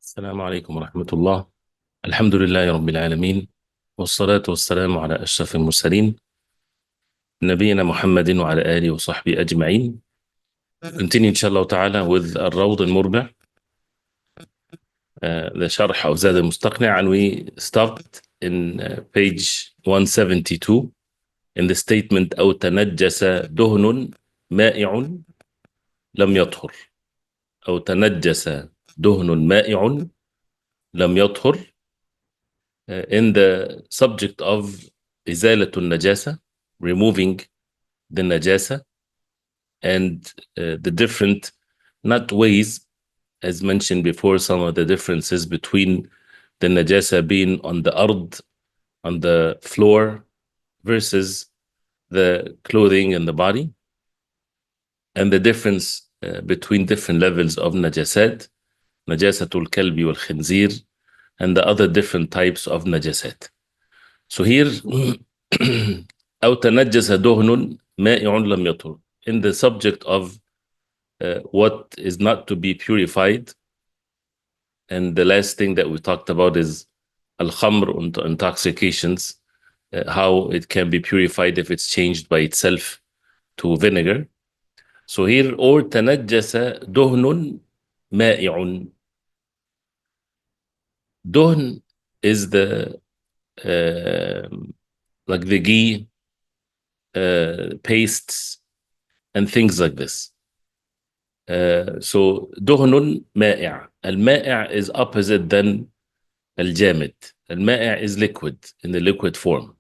السلام عليكم ورحمة الله. الحمد لله رب العالمين، والصلاة والسلام على أشرف المرسلين نبينا محمد وعلى آله وصحبه أجمعين. Continue inshallah ta'ala with الروض المربع, the شرح of زاد al-Mustaqni, and we stopped in page 172 in the statement أو تنجس دهن مائع لم يطهر. أو تنجس دهن مائع لم يطهر, in the subject of إزالة النجاسة, removing the najasa, and the different, not ways, as mentioned before, some of the differences between the najasa being on the ard, on the floor, versus the clothing and the body, and the difference between different levels of najasat, najasatul kalbi wal khinzir, and the other different types of najasat. So here, أو تنجس دهن مائع لم يطهر, in the subject of what is not to be purified. And the last thing that we talked about is al-khamr, intoxications, how it can be purified if it's changed by itself to vinegar. So here, or تنجس دهن مائع. Duhn is the like the ghee, pastes, and things like this. So دهن مائع. Al-ma'i' is opposite than al-jamid. Al-ma'i' is liquid, in the liquid form.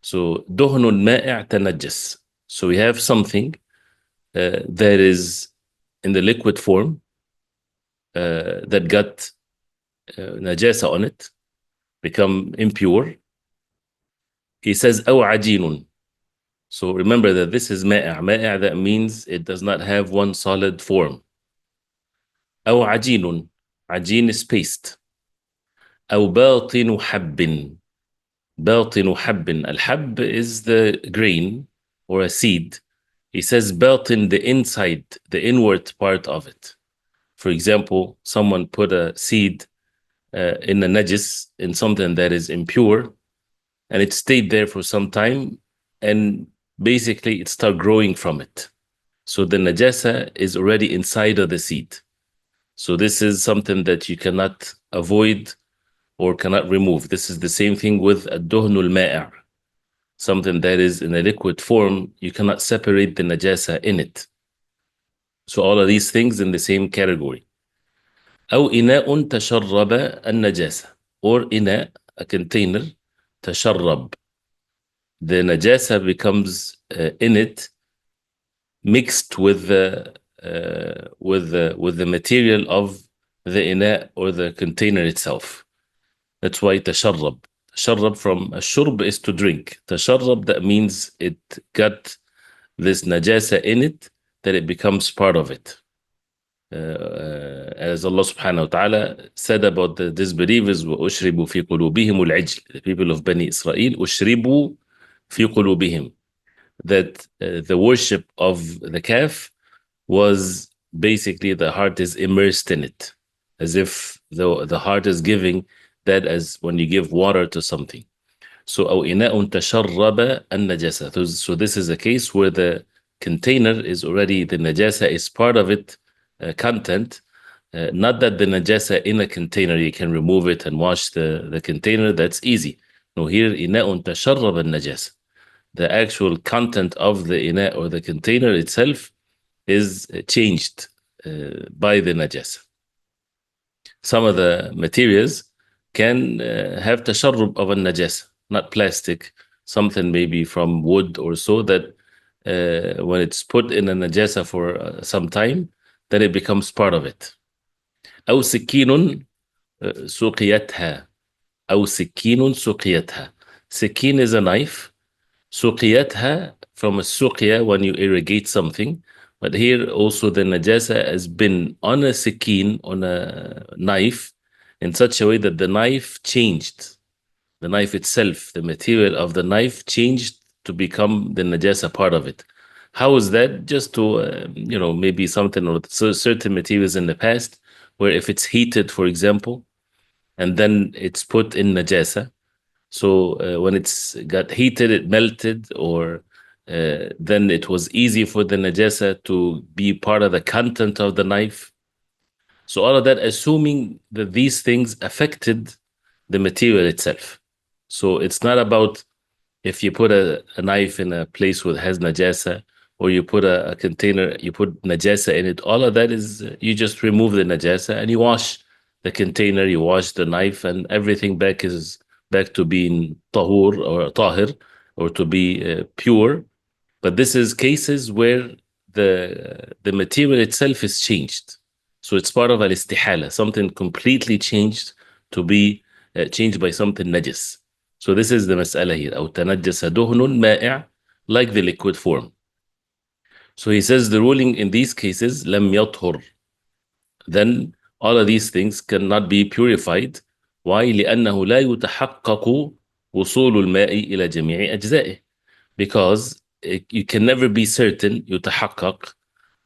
So دهن مائع تنجس. So we have something that is in the liquid form that got najasa on it, become impure. He says أو عجين. So remember that this is ma'i'. Ma'i', that means it does not have one solid form. أو عجين. عجين is paste. أو باطن حب. باطن حب. الحب is the grain or a seed. He says باطن, the inside, the inward part of it. For example, someone put a seed in a najis, in something that is impure, and it stayed there for some time, and basically it started growing from it. So the najasa is already inside of the seed. So this is something that you cannot avoid or cannot remove. This is the same thing with ad-duhnul ma'i', something that is in a liquid form. You cannot separate the najasa in it. So all of these things in the same category. أو إناء تشرب النجاسة, or إناء, a container, تشرب. The najasa becomes in it, mixed with the material of the ina or the container itself. That's why tasharrab. Tasharrab from ashurb is to drink. Tasharrab, that means it got this najasa in it, that it becomes part of it. As Allah subhanahu wa ta'ala said about the disbelievers, وَأُشْرِبُوا فِي قُلُوبِهِمُ الْعِجْلِ, the people of Bani Israel, أُشْرِبُوا فِي قُلُوبِهِم, that the worship of the calf was basically the heart is immersed in it, as if the heart is giving that as when you give water to something. So أو إناء تشرب النجاسة. So this is a case where the container is already, the najasa is part of it, content. Not that the najasa in a container you can remove it and wash the container, that's easy. No, here إناء تشرب النجاسة. The actual content of the ina or the container itself is changed by the najasa. Some of the materials can have tasharrub of a najasa, not plastic, something maybe from wood or so, that when it's put in a najasa for some time, then it becomes part of it. أو سكين سقيتها. أو سكين سقيتها. Sikin is a knife. Suqiyatha, from a suqya, when you irrigate something. But here also the najasa has been on a sikin, on a knife, in such a way that the knife changed. The knife itself, the material of the knife changed to become the najasa part of it. How is that? Just to, maybe something or certain materials in the past where if it's heated, for example, and then it's put in najasa, so when it's got heated, it melted, or then it was easy for the najasa to be part of the content of the knife. So all of that, assuming that these things affected the material itself. So it's not about if you put a knife in a place where it has najasa, or you put a container, you put najasa in it. All of that is you just remove the najasa and you wash the container, you wash the knife, and everything back to being tahur or tahir, or to be pure. But this is cases where the material itself is changed. So it's part of al-istihala, something completely changed to be changed by something najis. So this is the mas'ala here. أو تنجس دهن مائع, like the liquid form. So he says the ruling in these cases لم يطهر. Then all of these things cannot be purified. Why? لأنه لا يتحقق وصول الماء إلى جميع أجزائه. Because you can never be certain يتحقق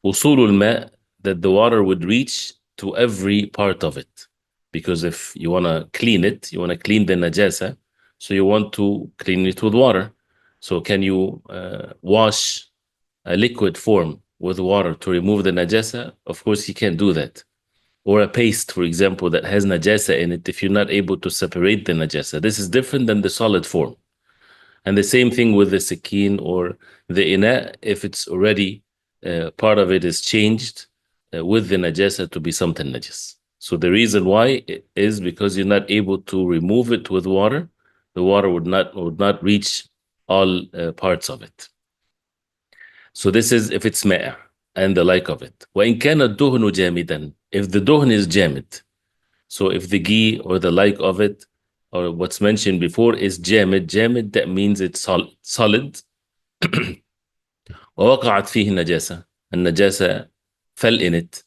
وصول الماء, that the water would reach to every part of it. Because if you want to clean it, you want to clean the najasa, so you want to clean it with water. So can you wash a liquid form with water to remove the najasa? Of course, you can't do that. Or a paste, for example, that has najasa in it, if you're not able to separate the najasa. This is different than the solid form. And the same thing with the sakin or the ina, if it's already part of it is changed with the najasa to be something najis. So the reason why is because you're not able to remove it with water. The water would not reach all parts of it. So this is if it's ma'a and the like of it. وَإِنْ كَانَ الدُّهْنُ جَامِدًا, if the duhn is jamid, so if the ghee or the like of it, or what's mentioned before is jamid, that means it's solid. ووقعت فيه النجاسة, النجاسة fell in it.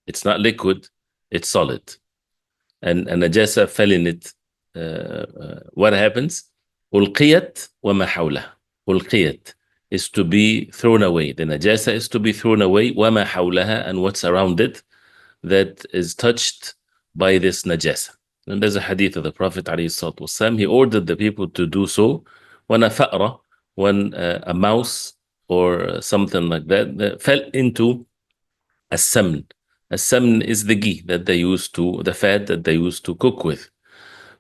It's not liquid, it's solid. And النجاسة fell in it. What happens? ألقيت وما حولها. ألقيت is to be thrown away. The najasa is to be thrown away. وما حولها, and what's around it that is touched by this najasa. And there's a hadith of the Prophet ﷺ, he ordered the people to do so when a mouse or something like that fell into a samn. A samn is the ghee that they used to, the fat that they used to cook with.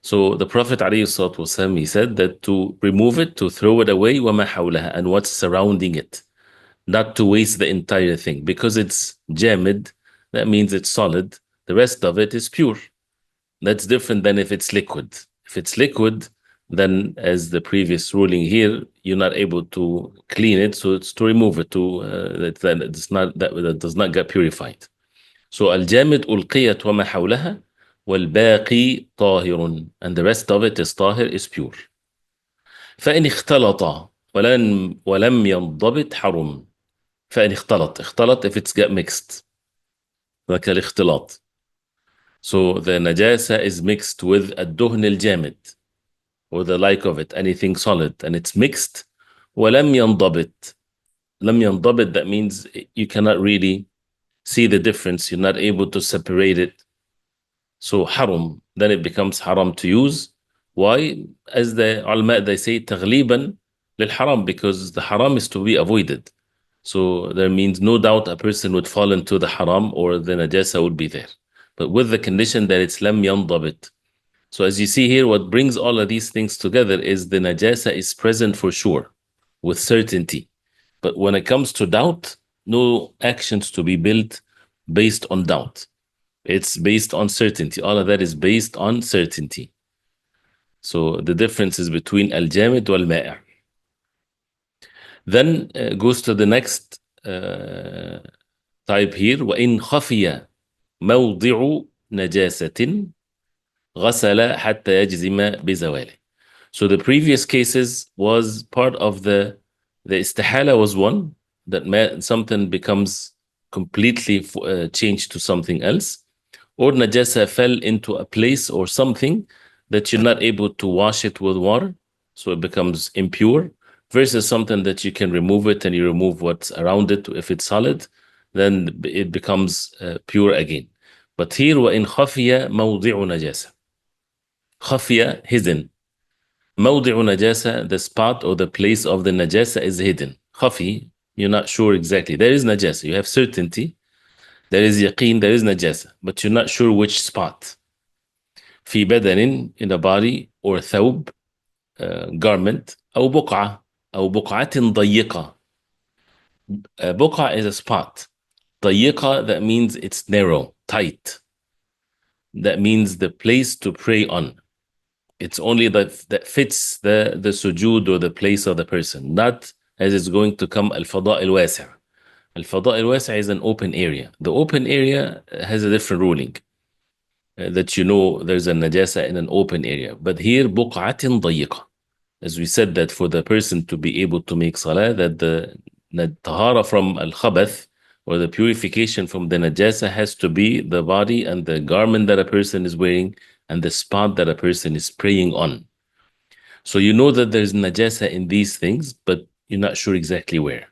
So the Prophet ﷺ, he said that to remove it, to throw it away, وَمَا حَوْلَهَا, and what's surrounding it, not to waste the entire thing. Because it's jamid, that means it's solid. The rest of it is pure. That's different than if it's liquid. If it's liquid, then as the previous ruling here, you're not able to clean it, so it's to remove it, that does not get purified. So al-jamid ulqiyat wa ma hawlaha wal-baqi tahirun, and the rest of it is tahir, is pure. فإن اختلط ولم ينضبط حرم. فإن اختلط if it's get mixed, like الاختلاط. So the najasa is mixed with الدهن الجامد or the like of it, anything solid, and it's mixed. ولم ينضبط. لم ينضبط, that means you cannot really see the difference. You're not able to separate it. So haram, then it becomes haram to use. Why? As the ulama, they say تغليبا للحرام, because the haram is to be avoided. So there means no doubt a person would fall into the haram or the najasa would be there. But with the condition that it's lam yandabit. So as you see here, what brings all of these things together is the najasa is present for sure, with certainty. But when it comes to doubt, no actions to be built based on doubt. It's based on certainty. All of that is based on certainty. So the difference is between al-jamid wal-ma'i'. Then goes to the next type here. وَإِنْ خَفِيَ موضع نجاسة غسل حتى يجزم بزواله. So the previous cases was part of the istihala was one, that something becomes completely changed to something else, or najasa fell into a place or something that you're not able to wash it with water, so it becomes impure, versus something that you can remove it and you remove what's around it. If it's solid, then it becomes pure again. But here وإن خفي موضع نجاسة. خفي hidden. موضع نجاسة, the spot or the place of the najasa is hidden. خفي, you're not sure exactly. There is najasa, you have certainty. There is yaqeen, there is najasa, but you're not sure which spot. في بدن, in a body, or ثوب, garment, أو بقعة, أو بقعة ضيقة. بقعة is a spot. ضيقة, that means it's narrow, tight. That means the place to pray on. It's only that fits the sujood or the place of the person, not as it's going to come al-fada' al-wasi'. Al-fada' al-wasi' is an open area. The open area has a different ruling, that you know there's a najasa in an open area. But here, buq'atin dayiqa. As we said, that for the person to be able to make salah, that the tahara from al-khabath, or the purification from the najasa, has to be the body and the garment that a person is wearing and the spot that a person is praying on. So you know that there's najasa in these things, but you're not sure exactly where.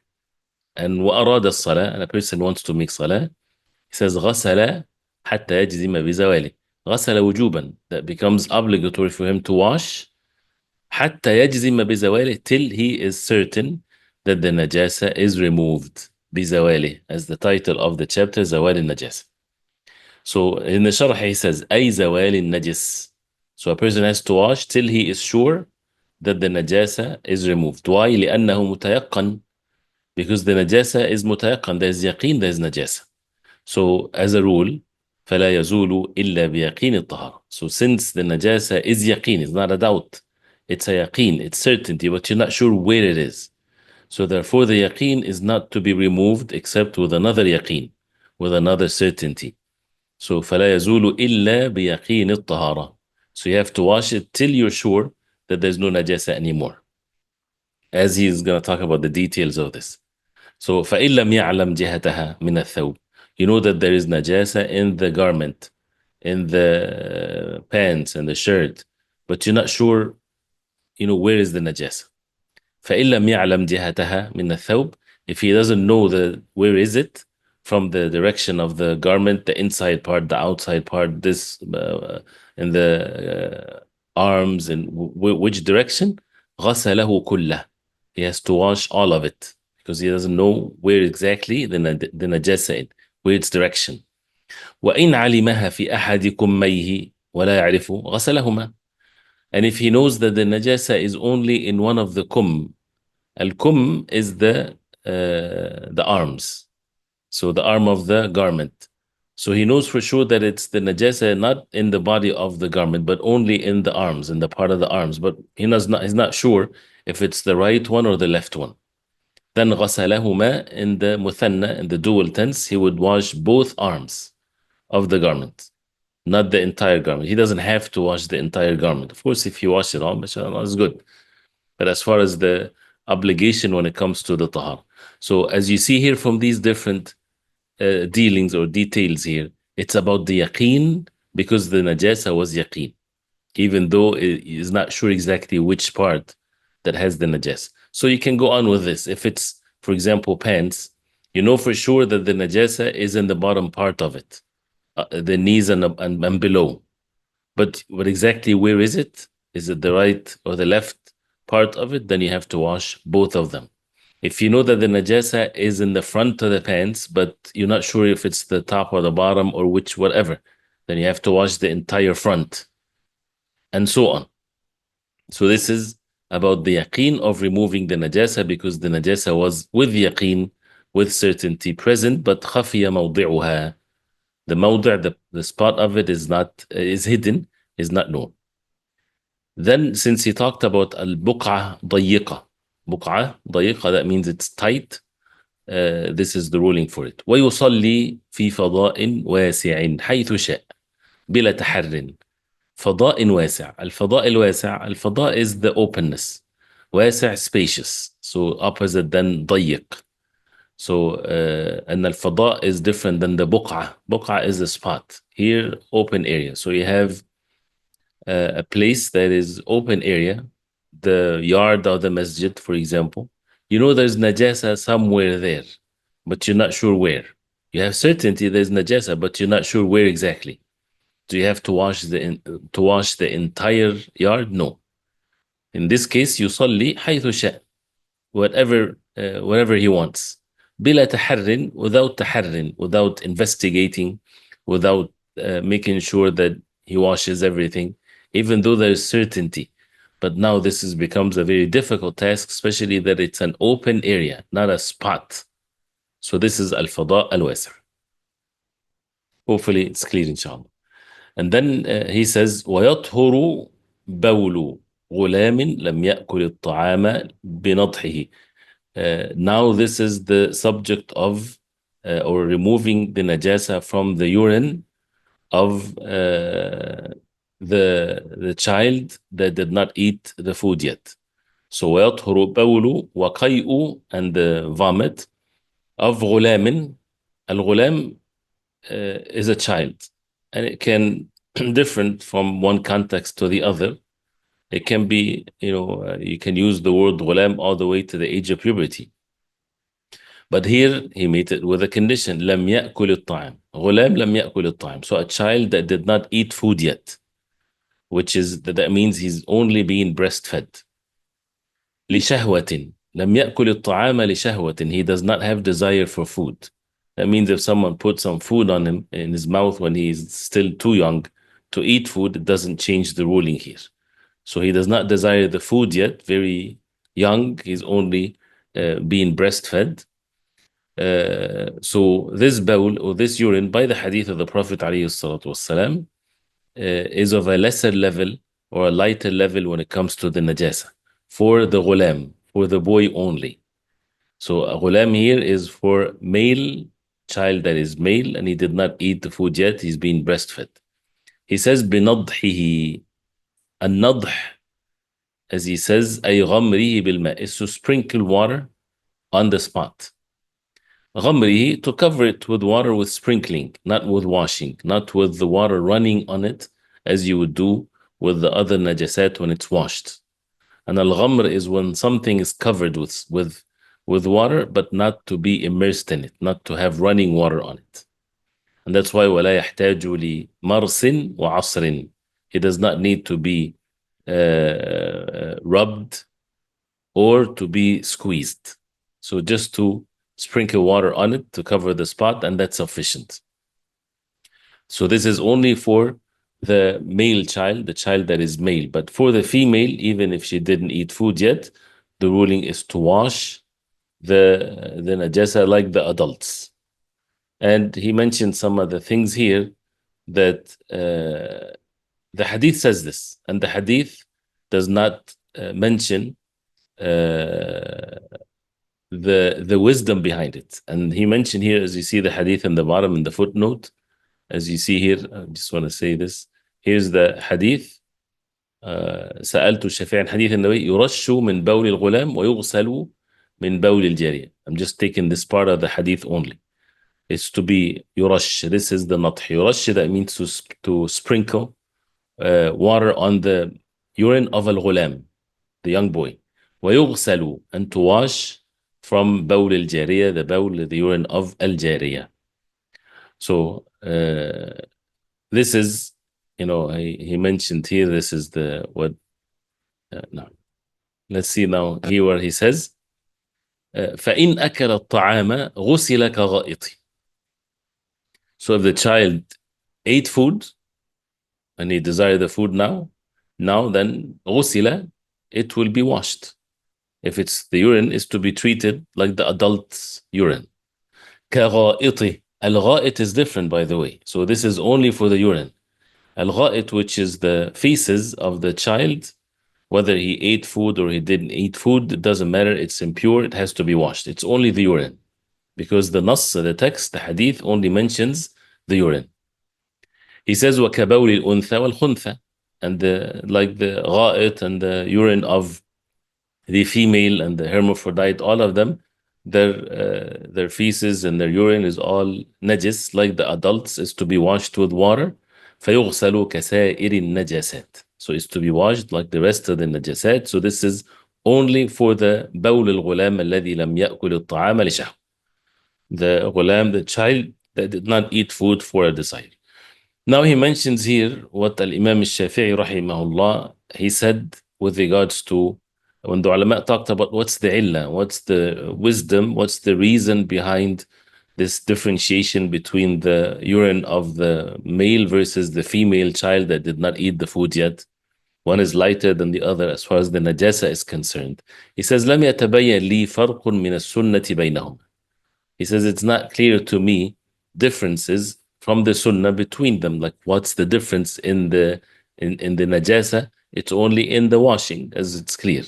And وأراد الصلاة, and a person wants to make salah, he says غسل حتى يجزم بزواله. غسل وجوبا, that becomes obligatory for him to wash حتى يجزم بزواله, till he is certain that the najasa is removed. بزواله, as the title of the chapter, زوال النجاسة. So in the sharh he says أي زوال النجس. So a person has to wash till he is sure that the najasa is removed. Why? لأنه متيقن, because the najasa is متيقن. There's yaqeen, there's najasa. So as a rule, فلا يزول إلا بيقين الطهارة. So since the najasa is yaqeen, it's not a doubt, it's a yaqeen, it's certainty, but you're not sure where it is. So therefore the yaqeen is not to be removed except with another yaqeen, with another certainty. So فلا يزول إلا بيقين الطهارة. So you have to wash it till you're sure that there's no najasa anymore. As he is going to talk about the details of this. So فإن لم يعلم جهتها من الثوب. You know that there is najasa in the garment, in the pants and the shirt, but you're not sure, where is the najasa. فإن لم يعلم جهتها من الثوب. If he doesn't know where is it from the direction of the garment, the inside part, the outside part, this in the arms, and which direction, غسله كله. He has to wash all of it because he doesn't know where exactly the najasa is, where its direction. وإن علمها في أحد كميه ولا يعرفه غسلهما. And if he knows that the najasa is only in one of the kum, al-kum is the arms, so the arm of the garment. So he knows for sure that it's the najasa not in the body of the garment, but only in the arms, in the part of the arms. But he's not sure if it's the right one or the left one. Then غسلهما, in the muthanna, in the dual tense, he would wash both arms of the garment, not the entire garment. He doesn't have to wash the entire garment. Of course, if you wash it all, mashallah, it's good. But as far as the obligation when it comes to the tahar. So as you see here from these different dealings or details here, it's about the yaqeen, because the najasa was yaqeen, even though it is not sure exactly which part that has the najasa. So you can go on with this. If it's, for example, pants, you know for sure that the najasa is in the bottom part of it, the knees and below. But exactly where is it? Is it the right or the left part of it? Then you have to wash both of them. If you know that the najasa is in the front of the pants, but you're not sure if it's the top or the bottom or which, whatever, then you have to wash the entire front, and so on. So this is about the yaqeen of removing the najasa, because the najasa was with yaqeen, with certainty present, but khafiya mawdi'uha. The mawdi', the spot of it is hidden, is not known. Then, since he talked about al-buq'ah dayiqa, buq'ah dayiqa, that means it's tight. This is the ruling for it. ويصلي في فضاء واسع حيث شاء بلا تحر. فضاء واسع. الفضاء الواسع. الفضاء is the openness. واسع, spacious. So opposite than ضيق. So and al-fada is different than the buq'ah. Buq'ah is a spot. Here, open area. So you have a place that is open area, the yard of the masjid, for example. You know there's najasa somewhere there, but you're not sure where. You have certainty there's najasa, but you're not sure where exactly. Do you have to wash the entire yard? No. In this case, يصلي حيث شاء, whatever he wants. بلا تحر, without تحر, without investigating, without making sure that he washes everything, even though there is certainty. But now this becomes a very difficult task, especially that it's an open area, not a spot. So this is al-fada al-wasi'. Hopefully it's clear, inshallah. And then he says, وَيَطْهُرُ بَوْلُ غُلَامٍ لَمْ يَأْكُلِ الطَّعَامَ بِنَضْحِهِ. Now this is the subject of or removing the najasa from the urine of the child that did not eat the food yet. So وَيَطْهُرُ بَوْلُ وَقَيْءُ, and the vomit of غُلَامٍ. Al-ghulam is a child, and it can different from one context to the other. It can be, you can use the word ghulam all the way to the age of puberty. But here he made it with a condition, لم يأكل الطعام. غلام لم يأكل الطعام. So a child that did not eat food yet, that means he's only being breastfed. لشهوة. لم يأكل الطعام لشهوة. He does not have desire for food. That means if someone puts some food on him in his mouth when he's still too young to eat food, it doesn't change the ruling here. So he does not desire the food yet, very young. He's only being breastfed. So this bowl or this urine, by the hadith of the Prophet ﷺ, is of a lesser level or a lighter level when it comes to the najasa for the ghulam, for the boy only. So a ghulam here is for male child that is male and he did not eat the food yet, he's being breastfed. He says بنضحه. النضح, as he says, أي غمره بالماء, is to sprinkle water on the spot. غمره, to cover it with water with sprinkling, not with washing, not with the water running on it as you would do with the other najasat when it's washed. And al-ghamr is when something is covered with water, but not to be immersed in it, not to have running water on it. And that's why وَلَا يَحْتَاجُ لِمَرْسٍ وَعَصْرٍ. It does not need to be rubbed or to be squeezed. So just to sprinkle water on it to cover the spot, and that's sufficient. So this is only for the male child, the child that is male. But for the female, even if she didn't eat food yet, the ruling is to wash the najasa like the adults. And he mentioned some of the things here that the hadith says this, and the hadith does not mention the wisdom behind it. And he mentioned here, as you see the hadith in the bottom in the footnote, as you see here, I just want to say this. Here's the hadith. سألت الشافعي عن حديث النبي يرش من بول الغلام ويغسل من بول الجارية. I'm just taking this part of the hadith only. It's to be يرش. This is the نطح. يرش, that means to sprinkle water on the urine of al-ghulam, the young boy. ويغسل, and to wash from بول الجارية, the urine of al-جارية. So this is, he mentioned here, this is no. Let's see now here where he says فإن أكل الطعام غسل كغائط. So if the child ate food and he desired the food now then غسل, it will be washed. If it's the urine, is to be treated like the adult's urine. كغائط. Al-gha'it is different, by the way. So this is only for the urine. Al-gha'it, which is the feces of the child, whether he ate food or he didn't eat food, it doesn't matter. It's impure. It has to be washed. It's only the urine. Because the nas, the text, the hadith only mentions the urine. He says, وَكَبَوْلِ الْأُنْثَى وَالْخُنْثَى. And like the gha'it and the urine of the female and the hermaphrodite, all of them, their feces and their urine is all najis, like the adults, is to be washed with water. فَيُغْسَلُ كَسَائِرِ النَّجَاسَاتِ. So it's to be washed like the rest of the najasat. So this is only for the بول الغلام الذي لم يأكل الطعام لشهوة. The ghulam, the child that did not eat food for a desire. Now he mentions here what Al-Imam al-Shafi'i rahimahullah, he said with regards to when the ulama talked about what's the illah, what's the wisdom, what's the reason behind this differentiation between the urine of the male versus the female child that did not eat the food yet. One is lighter than the other as far as the najasa is concerned. He says, لم يتبين لي فرق من السنة بينهم. He says, it's not clear to me differences from the sunnah between them. Like, what's the difference in the najasa? It's only in the washing, as it's clear.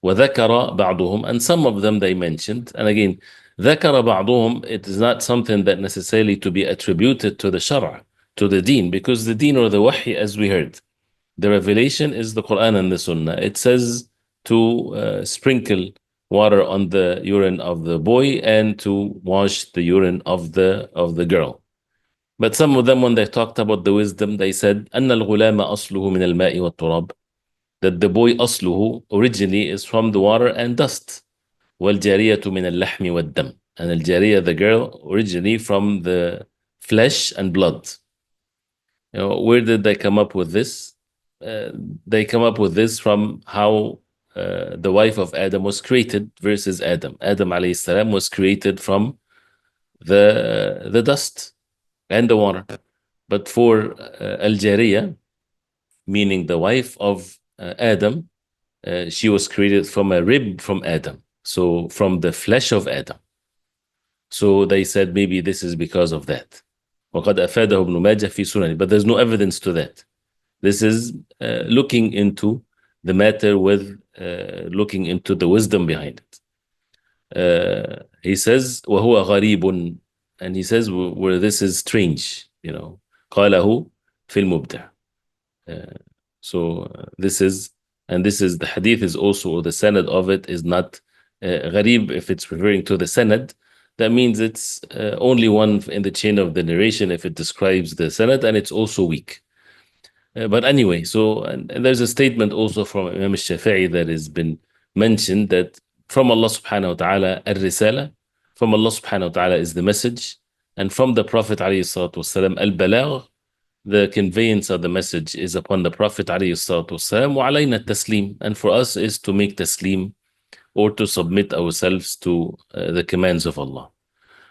وذكر بعضهم, and some of them they mentioned, and again, ذكر بعضهم, it is not something that necessarily to be attributed to the shara, to the deen, because the deen or the wahi, as we heard, the revelation is the Quran and the Sunnah. It says to sprinkle water on the urine of the boy and to wash the urine of the girl. But some of them, when they talked about the wisdom, they said أن الغلام أصله من الماء والتراب, that the boy أصله originally is from the water and dust. والجارية من اللحم والدم, and الجارية, the girl, originally from the flesh and blood. Where did they come up with this? They come up with this from how the wife of Adam was created versus Adam. Adam alayhi salam was created from the dust and the water. But for Al-Jariya, meaning the wife of Adam, she was created from a rib from Adam. So from the flesh of Adam. So they said maybe this is because of that. وقد أفاده ابن ماجه في سننه, but there's no evidence to that. This is looking into the matter with looking into the wisdom behind it. He says وهو غريب, and he says where this is strange, قاله في المبدع. So this is the hadith is also, or the sanad of it is not gharib. If it's referring to the sanad, that means it's only one in the chain of the narration if it describes the sanad, and it's also weak. But anyway, so and there's a statement also from Imam al-Shafi'i that has been mentioned that from Allah subhanahu wa ta'ala al-risala, from Allah subhanahu wa ta'ala is the message, and from the Prophet alayhi salatu wasalam al-balagh, the conveyance of the message is upon the Prophet alayhi salatu wasalam, wa alayna taslim, and for us is to make taslim, or to submit ourselves to the commands of Allah.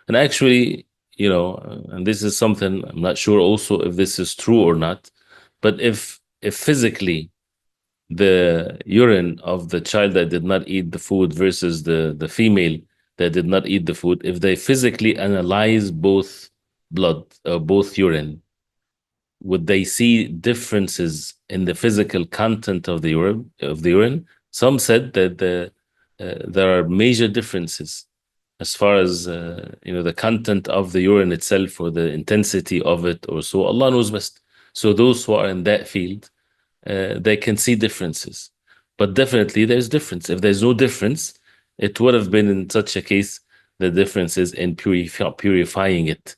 And actually, and this is something I'm not sure also if this is true or not, but if physically the urine of the child that did not eat the food versus the female that did not eat the food, if they physically analyze both blood, both urine, would they see differences in the physical content of the urine? Some said that there are major differences as far as the content of the urine itself, or the intensity of it, or so. Allah knows best. So those who are in that field, they can see differences. But definitely there's difference. If there's no difference, it would have been in such a case the difference is in purifying it.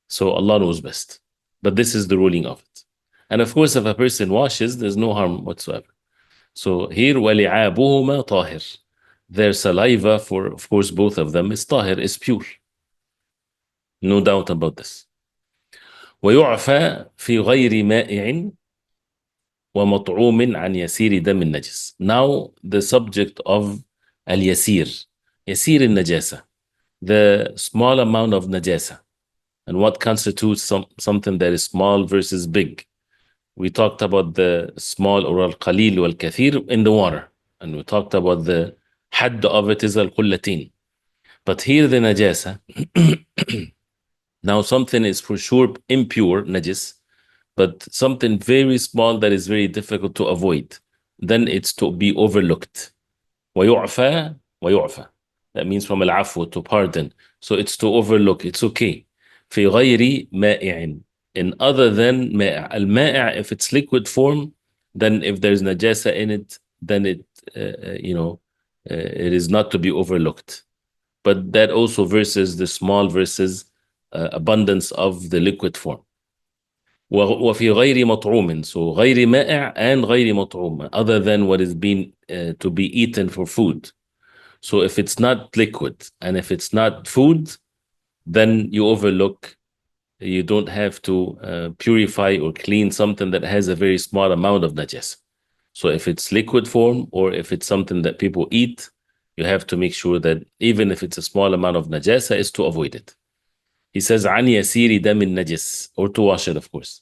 So Allah knows best. But this is the ruling of it. And of course, if a person washes, there's no harm whatsoever. So here, وَلِعَابُهُمَا طَاهِرٌ. Their saliva, for of course both of them, is tahir, is pure. No doubt about this. ويعفى في غير مائع ومطعوم عن يسير دم النجس. Now the subject of al-yasir, yasir al-najasa, the small amount of najasa, and what constitutes something that is small versus big. We talked about the small, or al-qalil wal-kathir, in the water, and we talked about the hadd of it is al-qullatin. But here the najasa, now something is for sure impure, najis, but something very small that is very difficult to avoid, then it's to be overlooked. وَيُعْفَى وَيُعْفَى. That means from al-afwa, to pardon. So it's to overlook, it's okay. في غير مائع, in other than مائع. Al-ma'i', if it's liquid form, then if there's najasa in it, then it is not to be overlooked. But that also versus the small versus abundance of the liquid form. وفي غير مطعوم, so غير مائع and غير مطعوم, other than what is being to be eaten for food. So if it's not liquid and if it's not food, then you overlook. You don't have to purify or clean something that has a very small amount of najas. So if it's liquid form or if it's something that people eat, you have to make sure that even if it's a small amount of najasa, is to avoid it. He says عن يسير دم النجس, or to wash it, of course.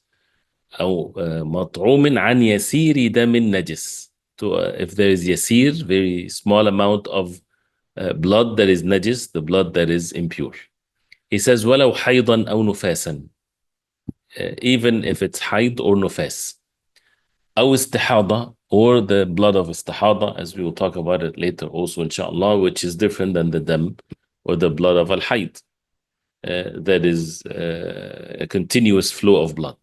أو مطعوم عن يسير دم النجس. To, if there is yasir, very small amount of blood that is najis, the blood that is impure. He says ولو حيضا أو نفاسا, even if it's hayd or nufas. أو استحاضة, or the blood of istihada, as we will talk about it later also, inshallah, which is different than the dam or the blood of al-hayd. That is a continuous flow of blood.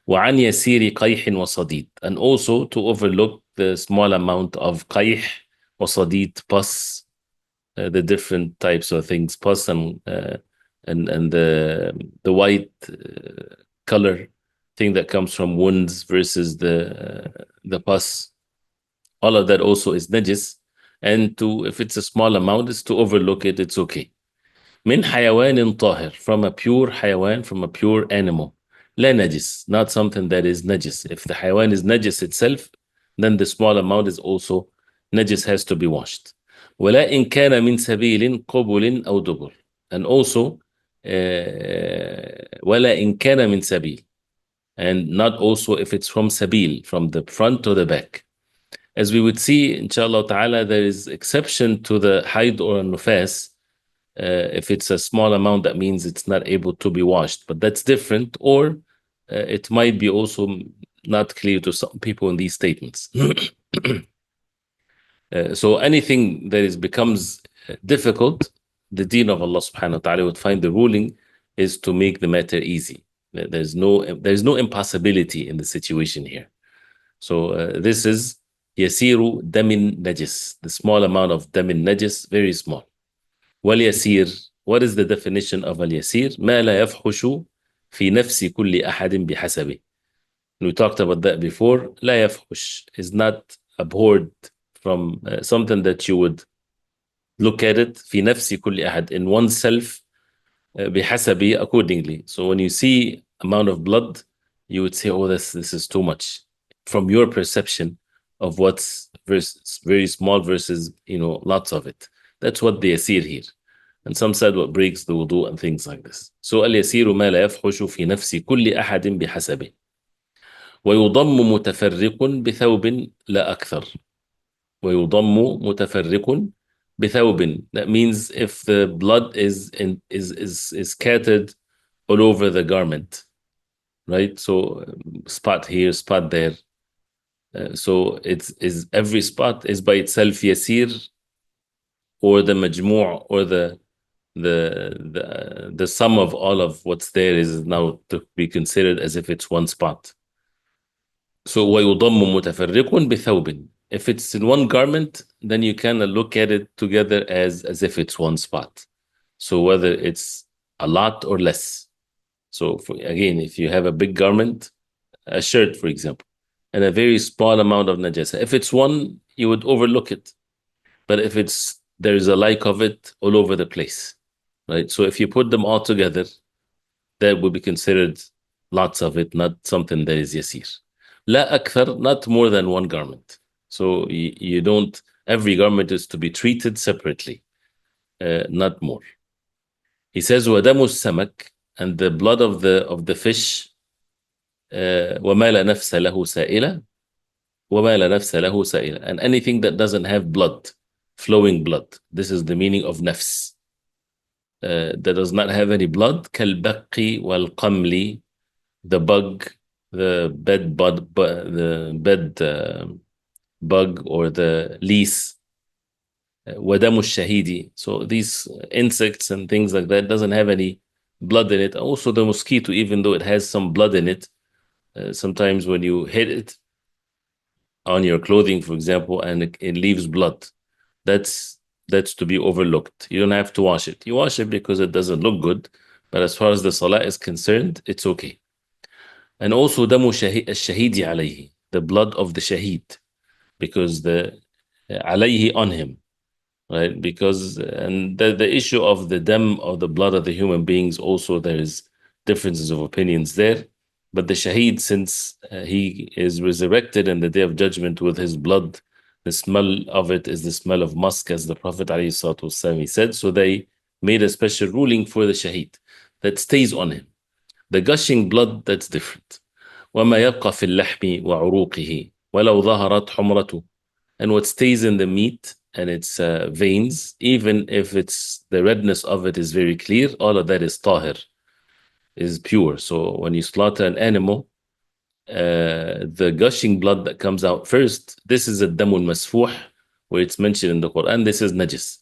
وعن يسير قيح وصديد, and also to overlook the small amount of قيح وصديد, pus, the different types of things, pus and the white color thing that comes from wounds versus the pus. All of that also is najis, and to, if it's a small amount, is to overlook it. It's okay. من حيوان طاهر, from a pure حيوان, from a pure animal. لا najis, not something that is najis. If the حيوان is najis itself, then the small amount is also najis, has to be washed. ولا إن كان من سبيل قبل أو دبر, and also ولا إن كان من سبيل, and not also if it's from sabil, from the front or the back. As we would see, inshallah ta'ala, there is exception to the hayd or nufas. If it's a small amount, that means it's not able to be washed, but that's different. Or it might be also not clear to some people in these statements. So anything that is becomes difficult, the deen of Allah subhanahu wa ta'ala would find the ruling is to make the matter easy. There's no impossibility in the situation here. So this is yasiru damin najis, the small amount of damin najis, very small. Wal yasir, what is the definition of al yasir? ما لا يفحش في نفس كل أحد بحسبه. We talked about that before. لا يفحش is not abhorred from something that you would look at it في نفس كل أحد, in oneself, بحسبه, accordingly. So when you see amount of blood, you would say, oh, this is too much, from your perception of what's very small versus lots of it. That's what the yasir here. And some said what breaks the wudu and things like this. So al-yasir ما لا يفحش في نفس كل أحد بحسبه. ويضم متفرق بثوب لا أكثر. ويضم متفرق بثوب. That means if the blood is scattered all over the garment, right? So spot here, spot there. So is every spot is by itself yasir, or the majmu' or the sum of all of what's there is now to be considered as if it's one spot. So ويضم متفرق بثوب. If it's in one garment, then you kind of look at it together as if it's one spot. So whether it's a lot or less. So again, if you have a big garment, a shirt, for example, and a very small amount of najasa, if it's one, you would overlook it. But if there's a like of it all over the place, right? So if you put them all together, that would be considered lots of it, not something that is yasir. La akthar, not more than one garment. So you don't, every garment is to be treated separately, not more. He says, وَدَمُ السَّمَكِ, and the blood of the fish, وَمَا لَا نَفْسَ لَهُ سَائِلًا, وَمَا لَا نَفْسَ لَهُ سَائِلًا, and anything that doesn't have blood, flowing blood. This is the meaning of nafs. That does not have any blood. كَالْبَقِّ وَالْقَمْلِ, the bug, the bed bug, or the lease. وَدَمُ الشَّهِيدِ, so these insects and things like that doesn't have any blood in it. Also the mosquito, even though it has some blood in it, sometimes when you hit it on your clothing, for example, and it leaves blood, that's to be overlooked. You don't have to wash it. You wash it because it doesn't look good, but as far as the salah is concerned, it's okay. And also damu shahidi alayhi, the blood of the shaheed, because the alayhi, on him. right? Because and the issue of the dam or the blood of the human beings also there is differences of opinions there. But the shaheed, since he is resurrected in the day of judgment with his blood, the smell of it is the smell of musk, as the Prophet ﷺ he said. So they made a special ruling for the shaheed that stays on him. The gushing blood, that's different. وما يبقى في اللحم وعروقه ولو ظهرت حمرته, and what stays in the meat and its veins, even if it's the redness of it is very clear, all of that is tahir, is pure. So when you slaughter an animal, the gushing blood that comes out first, this is a damul masfuh, where it's mentioned in the Quran, this is najis.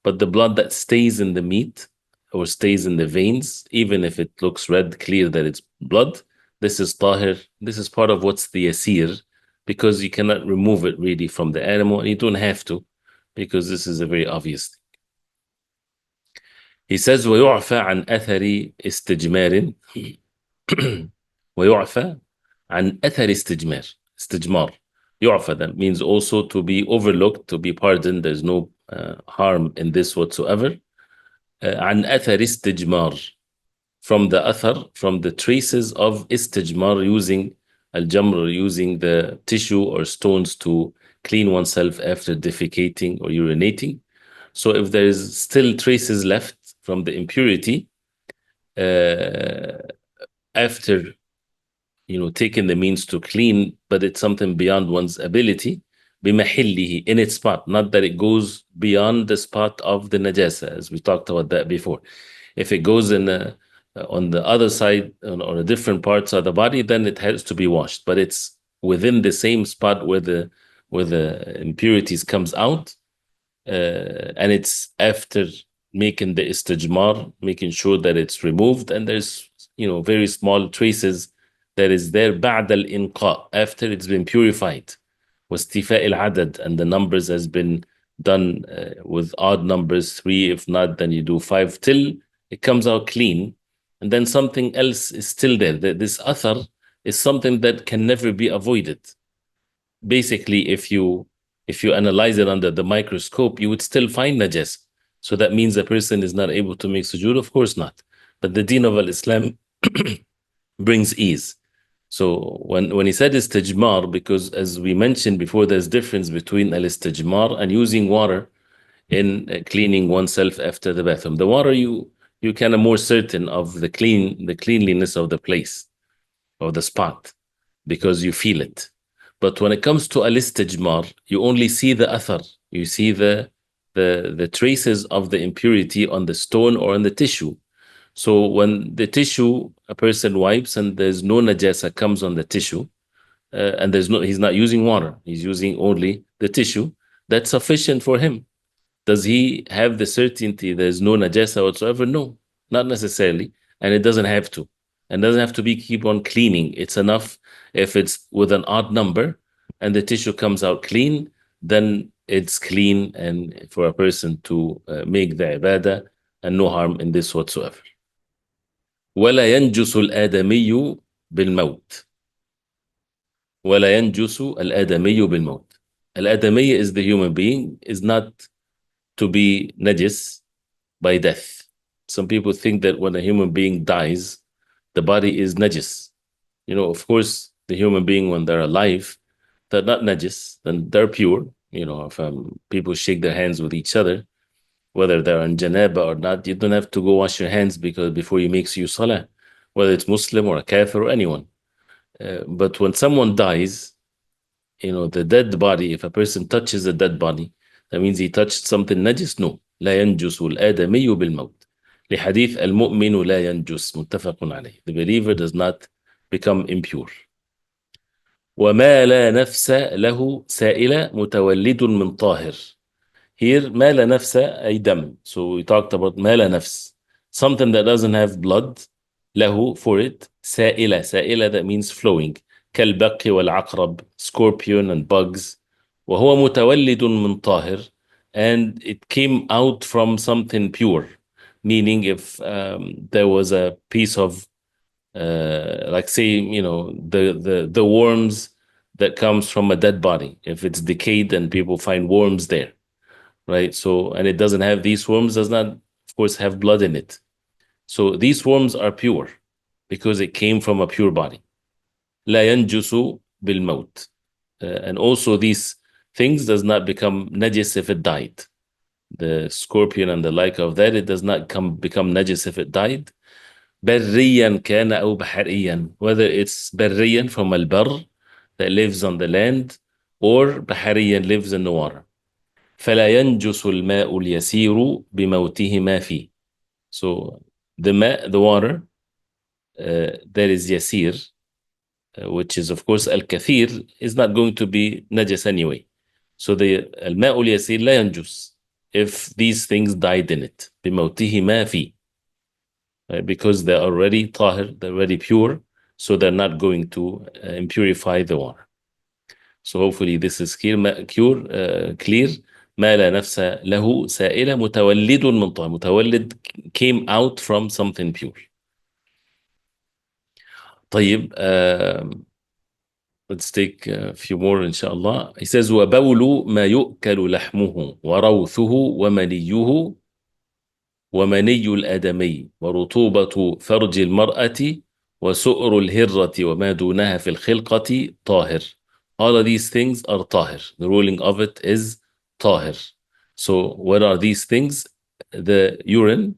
But the blood that stays in the meat or stays in the veins, even if it looks red, clear that it's blood, this is tahir. This is part of what's the yasir, because you cannot remove it really from the animal, and you don't have to, because this is a very obvious thing. He says, وَيُعْفَى عَنْ أَثَرِ استجمار ويعفى عن أثر استجمار. يعفى, that means also to be overlooked, to be pardoned. There's no harm in this whatsoever. عن أثر استجمار, from the athar, from the traces of istijmar, using al-jamr, using the tissue or stones to clean oneself after defecating or urinating. So if there is still traces left from the impurity after taking the means to clean, but it's something beyond one's ability, بمحله, in its spot, not that it goes beyond the spot of the najasa, as we talked about that before. If it goes on the other side, on a different parts of the body, then it has to be washed. But it's within the same spot where the impurities comes out, and it's after making the istijmar, making sure that it's removed, and there's very small traces that is there بعد الإنقاء, after it's been purified. واستيفاء العدد, and the numbers has been done with odd numbers, 3, if not then you do 5, till it comes out clean, and then something else is still there. This athar is something that can never be avoided. Basically, if you analyze it under the microscope, you would still find najas. So that means a person is not able to make sujood? Of course not. But the deen of al-Islam brings ease. So when he said istijmar, because as we mentioned before, there's difference between al-istijmar and using water in cleaning oneself after the bathroom. The water, you kind of more certain of the cleanliness of the place, of the spot, because you feel it. But when it comes to al-istijmar, you only see the athar. You see the traces of the impurity on the stone or on the tissue. So when the tissue, a person wipes and there's no najasa comes on the tissue, and he's not using water, he's using only the tissue, that's sufficient for him. Does he have the certainty there's no najasa whatsoever? No, not necessarily. And it doesn't have to. And doesn't have to be keep on cleaning. It's enough if it's with an odd number and the tissue comes out clean, then it's clean, and for a person to make the ibadah, and no harm in this whatsoever. ولا ينجس الآدمي بالموت. ولا ينجس الآدمي بالموت. الآدمي is the human being, is not to be najis by death. Some people think that when a human being dies, the body is najis. Of course, the human being, when they're alive, they're not najis, then they're pure. If people shake their hands with each other, whether they're on janaba or not, you don't have to go wash your hands before you make your salah, whether it's Muslim or a kafir or anyone. But when someone dies, the dead body, if a person touches a dead body, that means he touched something najis. No. لا ينجس الآدمي بالموت. لحديث المؤمن لا ينجس متفق عليه. The believer does not become impure. وما لا نفس له سائلة متولد من طاهر. Here, ما لا نفس أي دم. So we talked about ما لا نفس, something that doesn't have blood, له, for it, سائلة. سائلة, that means flowing. كالبق والعقرب, scorpion and bugs. وهو متولد من طاهر, and it came out from something pure. Meaning, if there was a piece of, like say, the worms that comes from a dead body, if it's decayed and people find worms there, right? So, and it doesn't have, these worms does not, of course, have blood in it. So these worms are pure because it came from a pure body. لا ينجس بالموت. And also these things does not become najis if it died. The scorpion and the like of that, it does not become najis if it died. بريا كان أو بحريا, whether it's بريا from البر that lives on the land, or بحريا lives in the water. فلا ينجس الماء اليسير بموتهما فيه. So the water that is yasir, which is of course al-kathir, is not going to be najis anyway. So the al-ma'ul yasir la yanjus if these things died in it, بموتهما فيه, because they're already tahir, they're already pure, so they're not going to impurify the water. So hopefully this is clear. Clear. ما لا نفس له سائلة متولد من طهر. متولد came out from something pure. طيب, let's take a few more inshallah. He says وبول ما يؤكل لحمه وروثه ومنيه ومني الآدمي ورطوبة فرج المرأة وسؤر الهرة وما دونها في الخلقة طاهر. All of these things are طاهر. The ruling of it is طاهر. So what are these things? The urine,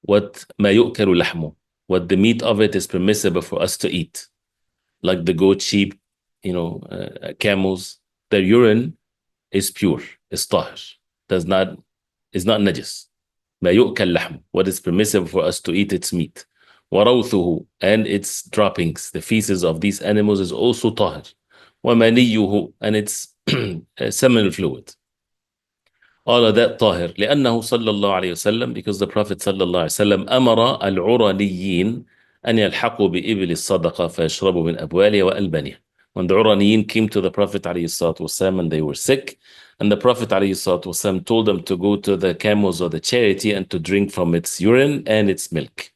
what ما يؤكل لحمه, what the meat of it is permissible for us to eat, like the goat, sheep, camels. Their urine is pure, is طاهر, is not najis. ما يؤكل لحمه, what is permissible for us to eat its meat. وروثه, and its droppings, the feces of these animals, is also طاهر. ومنيه, and its seminal fluid. All of that طاهر. لأنه صلى الله عليه وسلم, because the Prophet صلى الله عليه وسلم أمر العرنيين أن يلحقوا بإبل الصدقة فيشربوا من أبوالها وألبانها. When the Uraniyin came to the Prophet عليه الصلاة والسلام and they were sick, and the Prophet عليه الصلاة والسلام told them to go to the camels of the charity and to drink from its urine and its milk.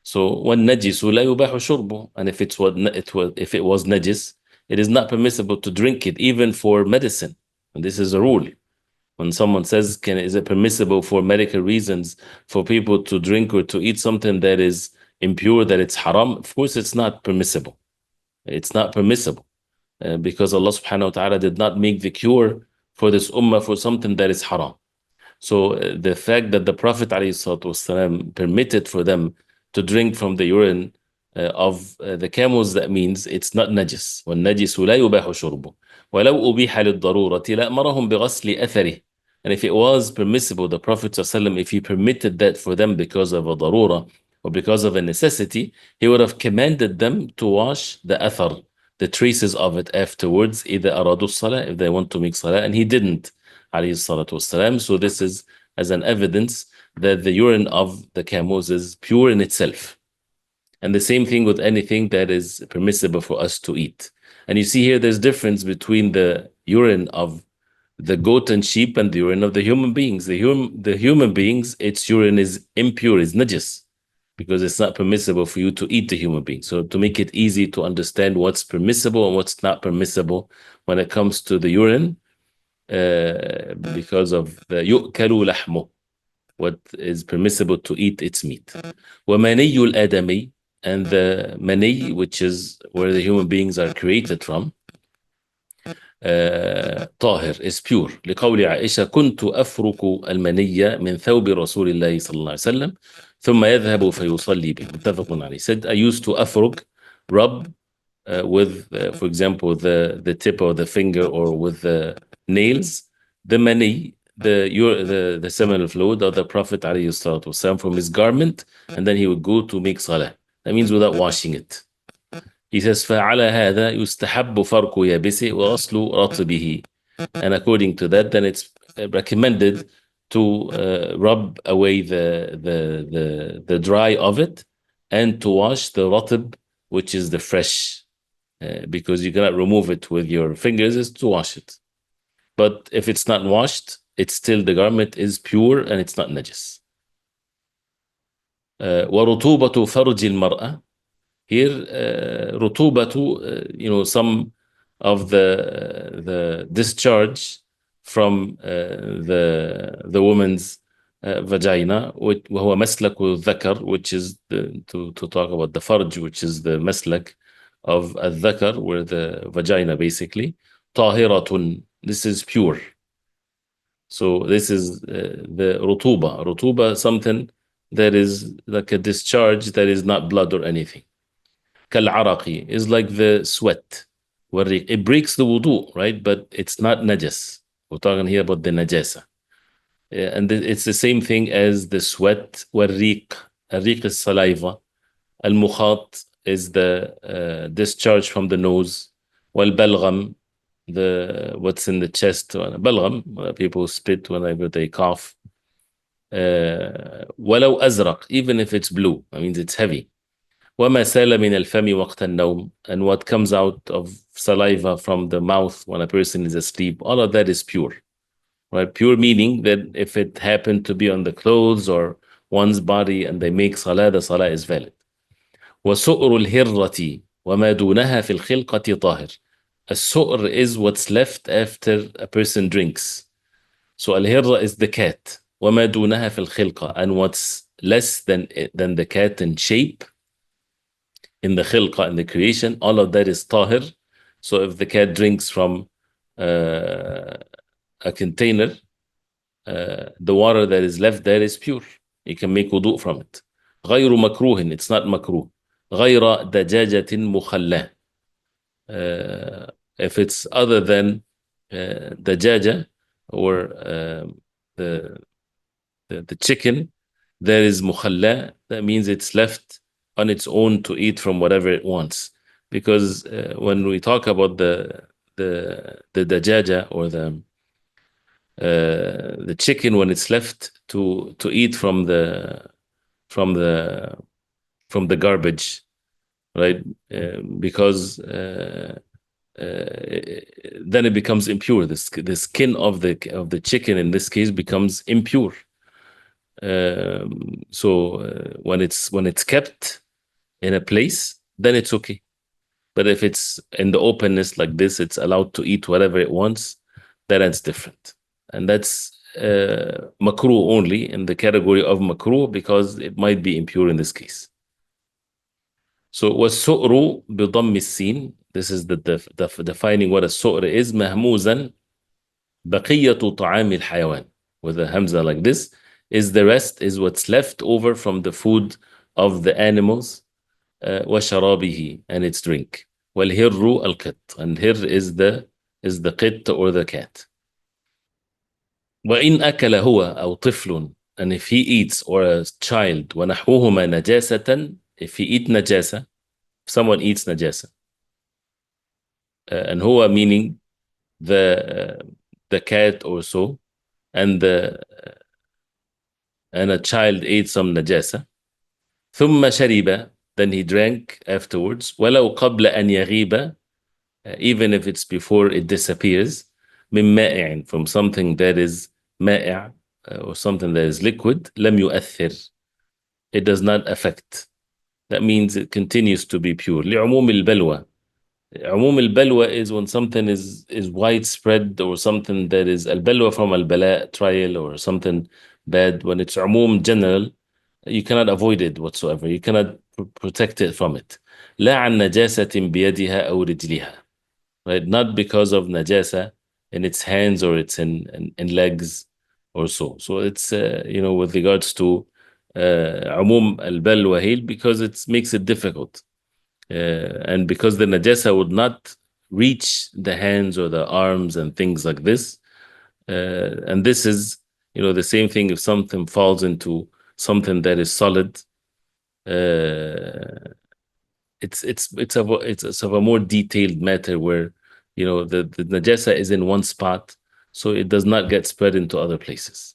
So والنجس لا يباح شربه, and if it was najis, it is not permissible to drink it, even for medicine. And this is a rule. When someone says, is it permissible for medical reasons for people to drink or to eat something that is impure, that it's haram? Of course, it's not permissible. It's not permissible because Allah subhanahu wa ta'ala did not make the cure for this ummah for something that is haram. So the fact that the Prophet ﷺ permitted for them to drink from the urine of the camels, that means it's not najis. وَالنَّجِسُ لَا يُبَاحُ شُرْبُهُ وَلَوْ أُبِيحَ لِلضَّرُورَةِ لَأْمَرَهُم بِغَسْلِ أَثَرِهِ. And if it was permissible, the Prophet ﷺ, if he permitted that for them because of a darura or because of a necessity, he would have commanded them to wash the athar, the traces of it afterwards, إِذَا أَرَادُوا الصَّلَاةِ, if they want to make salah, and he didn't, alayhi salatu wasalam. So this is as an evidence that the urine of the camels is pure in itself. And the same thing with anything that is permissible for us to eat. And you see here, there's difference between the urine of the goat and sheep and the urine of the human beings. The human beings, its urine is impure, is najis, because it's not permissible for you to eat the human being. So to make it easy to understand what's permissible and what's not permissible when it comes to the urine, because of the يؤكل لحمه, what is permissible to eat its meat. ومني الآدمي, and the mani, which is where the human beings are created from, طاهر, is pure. لقول عائشة كنت أفرك المنية من ثوب رسول الله صلى الله عليه وسلم ثم يذهب فيصلي به. متفق عليه. Said I used to afruk, rub with, for example, the tip of the finger or with the nails, the mani, the seminal fluid of the Prophet ﷺ from his garment, and then he would go to make salah. That means without washing it. He says, فَعَلَى هَذَا يُسْتَحَبُّ فَرْقُ يَابِسِ وَأَصْلُ رَطْبِهِ. And according to that, then it's recommended to rub away the dry of it and to wash the ratib, which is the fresh, because you cannot remove it with your fingers, is to wash it. But if it's not washed, it's still, the garment is pure and it's not najis. وَرُطُوبَةُ فَرْجِ الْمَرْأَةِ. Here, رطوبة, some of the discharge from the woman's vagina, وهو مسلك الذكر, which is to talk about the farj, which is the maslak of الذكر, where the vagina basically. طاهرة, this is pure. So this is the rutuba. Rutuba, something that is like a discharge that is not blood or anything. كالعرقي is like the sweat. It breaks the wudu, right? But it's not najas. We're talking here about the najasa. And it's the same thing as the sweat. والريق. الريق is saliva. المخاط is the discharge from the nose. والبلغم, what's in the chest. بلغم, people spit whenever they cough. ولو أزرق, even if it's blue, that means it's heavy. وما سال من الفم وقت النوم, and what comes out of saliva from the mouth when a person is asleep, all of that is pure. Right? Pure meaning that if it happened to be on the clothes or one's body and they make salah, the salah is valid. وسؤر الهرة وما دونها في الخلقة طاهر. السؤر is what's left after a person drinks. So al-hirra is the cat. وما دونها في الخلقة, and what's less than the cat in shape, in the khilqa, in the creation, all of that is tahir. So if the cat drinks from a container, the water that is left there is pure. You can make wudu from it. غير مكروه, it's not makruh. غير دجاجة مخلة. If it's other than dajaja or the chicken, there is mukhalla. That means it's left on its own to eat from whatever it wants. Because when we talk about the dajaja or the chicken, when it's left to eat from the garbage, right? Because then it becomes impure. The skin of the chicken in this case becomes impure. So when it's kept in a place, then it's okay. But if it's in the openness like this, it's allowed to eat whatever it wants. That's different, and that's makruh only in the category of makruh because it might be impure in this case. So والسؤر بضم السين. This is the defining what a su'r is. مهموزا بقية طعام الحيوان. With a hamza like this, is the rest is what's left over from the food of the animals. وشرابه, and its drink. والهر القط, and hir is the qit or the cat. وإن أكل هو أو طفل, and if he eats, or a child, ونحوهما نجاسة, if he eat najasa, if someone eats najasa, and huwa meaning the cat or so, and a child ate some najasa, ثم شرب, then he drank afterwards, ولو قبل أن يغيب, even if it's before it disappears, من مائع, from something that is مائع, or something that is liquid, لم يؤثر, it does not affect. That means it continues to be pure. لعموم البلوى. عموم البلوى is when something is widespread, or something that is البلوى from البلاء, trial, or something bad. When it's عموم, general, you cannot avoid it whatsoever. You cannot protect it from it. لا عن نجاسة بيدها أو رجلها. Right? Not because of najasa in its hands or it's in legs or so. So it's with regards to عموم البلوى هيل, because it makes it difficult. And because the najasa would not reach the hands or the arms and things like this. And this is, the same thing if something falls into something that is solid. It's of a more detailed matter where, the najasa is in one spot, so it does not get spread into other places.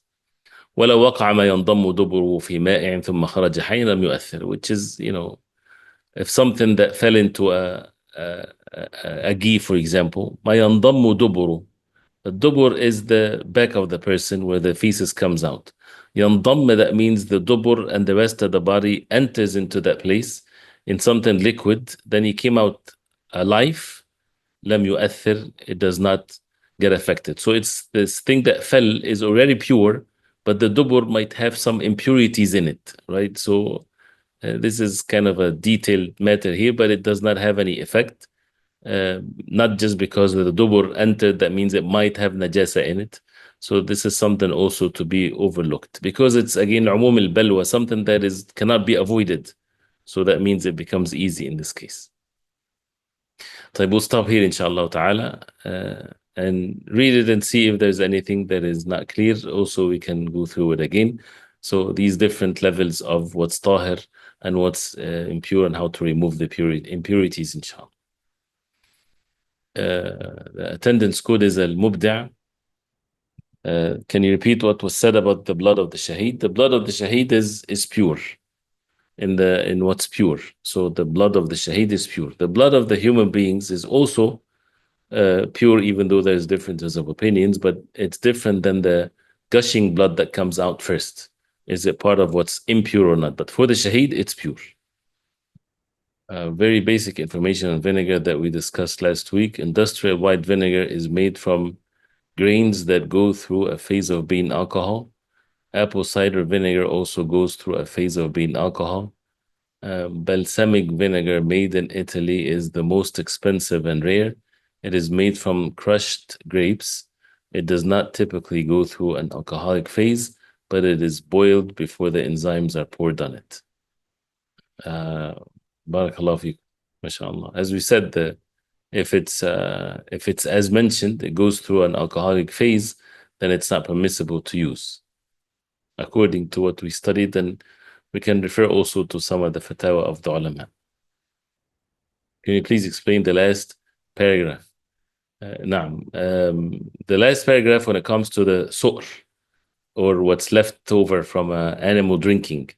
ولو وقع ما ينضم دبره في مائع ثم خرج حيا لم يؤثر, which is, if something that fell into a ghee, for example, ما ينضم دبره. The dubur is the back of the person where the feces comes out. ينضم, that means the dubur and the rest of the body enters into that place in something liquid, then he came out alive. لم يؤثر, it does not get affected. So it's this thing that fell is already pure, but the dubur might have some impurities in it, right? So this is kind of a detailed matter here, but it does not have any effect. Not just because the dubur entered, that means it might have najasa in it. So this is something also to be overlooked because it's again umum al-balwa, something that is cannot be avoided. So that means it becomes easy in this case. طيب, we'll stop here inshallah ta'ala and read it and see if there's anything that is not clear. Also, we can go through it again. So these different levels of what's tahir and what's impure and how to remove the impurities inshallah. The attendance code is al-Mubda'. Can you repeat what was said about the blood of the shaheed? The blood of the shaheed is pure in what's pure. So the blood of the shaheed is pure. The blood of the human beings is also pure, even though there's differences of opinions, but it's different than the gushing blood that comes out first. Is it part of what's impure or not? But for the shaheed, it's pure. Very basic information on vinegar that we discussed last week. Industrial white vinegar is made from grains that go through a phase of being alcohol. Apple cider vinegar also goes through a phase of being alcohol. Balsamic vinegar made in Italy is the most expensive and rare. It is made from crushed grapes. It does not typically go through an alcoholic phase, but it is boiled before the enzymes are poured on it. Barakallahu feekum, mashallah. As we said, if it's as mentioned, it goes through an alcoholic phase, then it's not permissible to use. According to what we studied, then we can refer also to some of the fatwa of the ulama. Can you please explain the last paragraph? The last paragraph when it comes to the su'r, or what's left over from an animal drinking.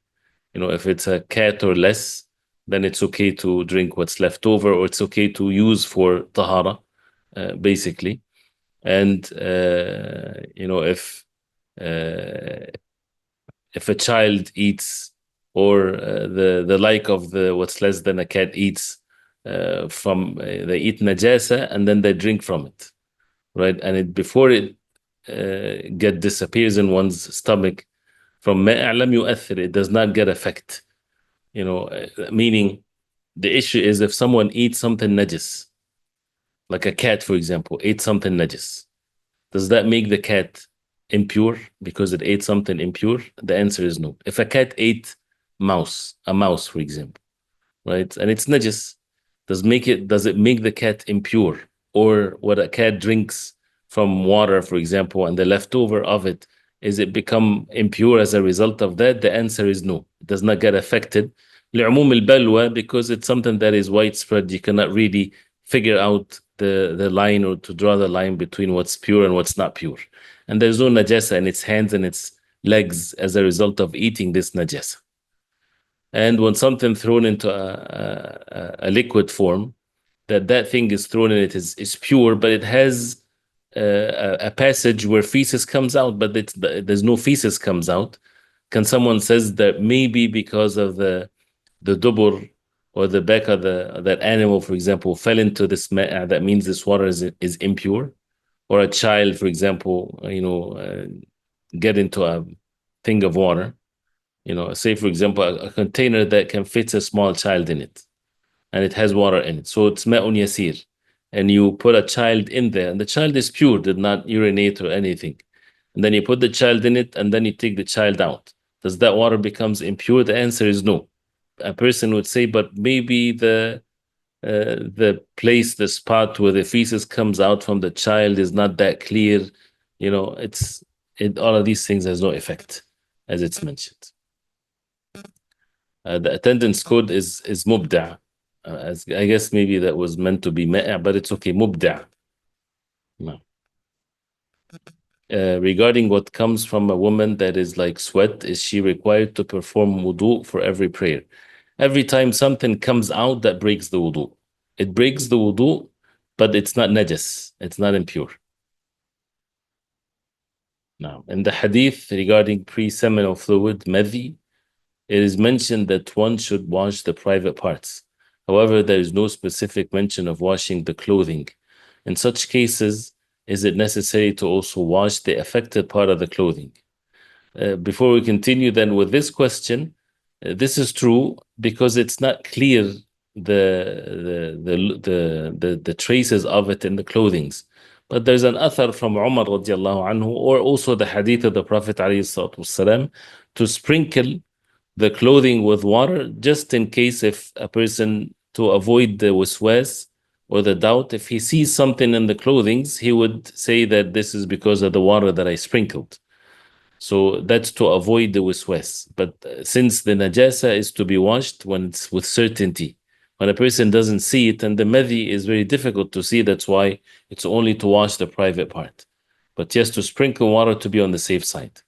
If it's a cat or less, then it's okay to drink what's left over, or it's okay to use for tahara, basically. And if a child eats, or the like of what's less than a cat eats, they eat najasa and then they drink from it, right? And before it disappears in one's stomach from ma' lam yu'athir, it does not get effect. Meaning the issue is if someone eats something najis, like a cat, for example, ate something najis, does that make the cat impure because it ate something impure? The answer is no. If a cat ate a mouse, for example, right, and it's najis, does it make the cat impure? Or what a cat drinks from water, for example, and the leftover of it, is it become impure as a result of that? The answer is no. It does not get affected. لعموم البلوى, because it's something that is widespread. You cannot really figure out the line, or to draw the line between what's pure and what's not pure. And there's no najasa in its hands and its legs as a result of eating this najasa. And when something thrown into a liquid form, that thing is thrown in it is pure, but it has a passage where feces comes out, but there's no feces comes out. Can someone says that maybe because of the dubur, or the back of that animal, for example, fell into this that means this water is impure? Or a child, for example, get into a thing of water, say, for example, a container that can fit a small child in it, and it has water in it. So it's ma'un yasir. And you put a child in there, and the child is pure, did not urinate or anything. And then you put the child in it, and then you take the child out. Does that water becomes impure? The answer is no. A person would say, but maybe the place, the spot where the feces comes out from the child is not that clear. All of these things has no effect, as it's mentioned. The attendance code is mubda'. As I guess maybe that was meant to be ma', but it's okay, mubda'. No. Regarding what comes from a woman that is like sweat, is she required to perform wudu for every prayer? Every time something comes out that breaks the wudu. It breaks the wudu, but it's not najas. It's not impure. Now, in the hadith regarding pre-seminal fluid, madhi, it is mentioned that one should wash the private parts. However, there is no specific mention of washing the clothing. In such cases, is it necessary to also wash the affected part of the clothing? Before we continue then with this question, this is true because it's not clear the traces of it in the clothings. But there's an athar from Umar radiallahu anhu, or also the hadith of the Prophet alayhi salatu wasalam, to sprinkle the clothing with water just in case, if a person, to avoid the waswas or the doubt, if he sees something in the clothings, he would say that this is because of the water that I sprinkled. So that's to avoid the waswas. But since the najasa is to be washed when it's with certainty, when a person doesn't see it, and the madhi is very difficult to see, that's why it's only to wash the private part. But yes, to sprinkle water to be on the safe side.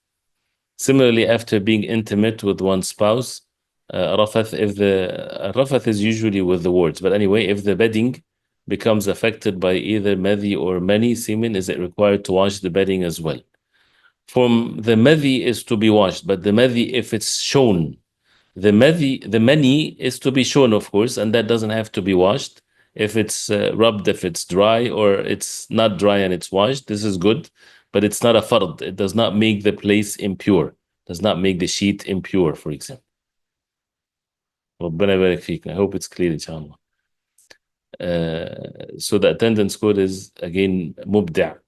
Similarly, after being intimate with one's spouse, rafath, if the rafath is usually with the words, but anyway, if the bedding becomes affected by either madhi or mani semen, is it required to wash the bedding as well? From the madhi is to be washed, but the madhi, if it's shown, the mani is to be shown, of course, and that doesn't have to be washed. If it's rubbed, if it's dry, or it's not dry and it's washed, this is good, but it's not a fard. It does not make the place impure, does not make the sheet impure, for example. ربنا يبارك فيك. I hope it's clear, inshallah. So the attendance code is, again, mubda'.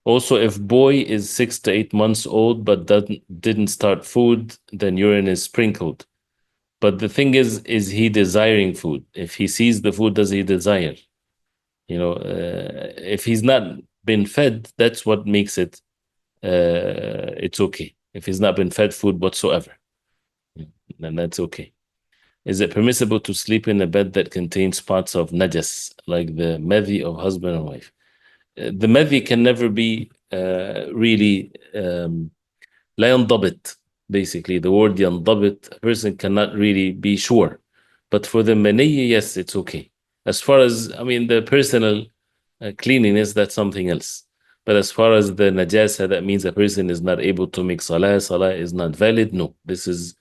Also, if boy is 6 to 8 months old but didn't start food, then urine is sprinkled. But the thing is he desiring food? If he sees the food, does he desire? If he's not been fed, that's what makes it, it's okay. If he's not been fed food whatsoever, then that's okay. Is it permissible to sleep in a bed that contains parts of najas, like the madhi of husband and wife? The madhi can never be really لا ينضبط. Basically, the word ينضبط, a person cannot really be sure. But for the mani, yes, it's okay. As far as, the personal cleanliness, that's something else. But as far as the najasa, that means a person is not able to make salah is not valid. No, this is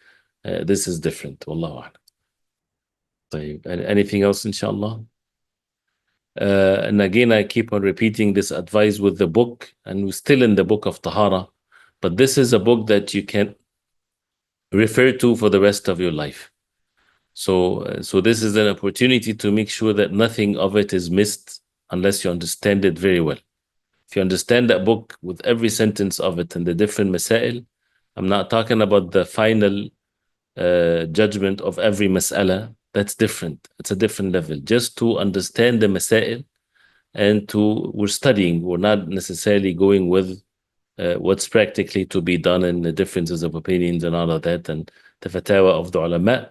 different. Wallahu a'lam. طيب, anything else, inshallah? And again, I keep on repeating this advice with the book, and we're still in the book of Tahara, but this is a book that you can refer to for the rest of your life. So this is an opportunity to make sure that nothing of it is missed unless you understand it very well. If you understand that book with every sentence of it and the different masail, I'm not talking about the final judgment of every mas'ala. That's different. It's a different level. Just to understand the masail, and we're studying. We're not necessarily going with what's practically to be done and the differences of opinions and all of that and the fatawa of the ulama.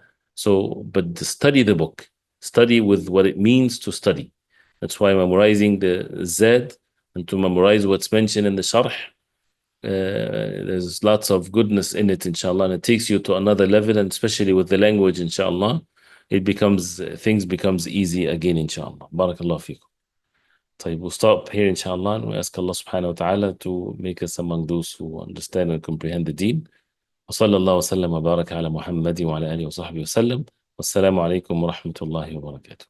But study the book. Study with what it means to study. That's why memorizing the Zad and to memorize what's mentioned in the Sharh, there's lots of goodness in it, inshallah, and it takes you to another level, and especially with the language, inshallah, things becomes easy again, inshallah. Barakallah fikum. طيب, we'll stop here, inshallah, and we ask Allah subhanahu wa ta'ala to make us among those who understand and comprehend the deen. وصلى الله وسلم وبارك على محمد وعلى آله وصحبه وسلم. والسلام عليكم ورحمة الله وبركاته.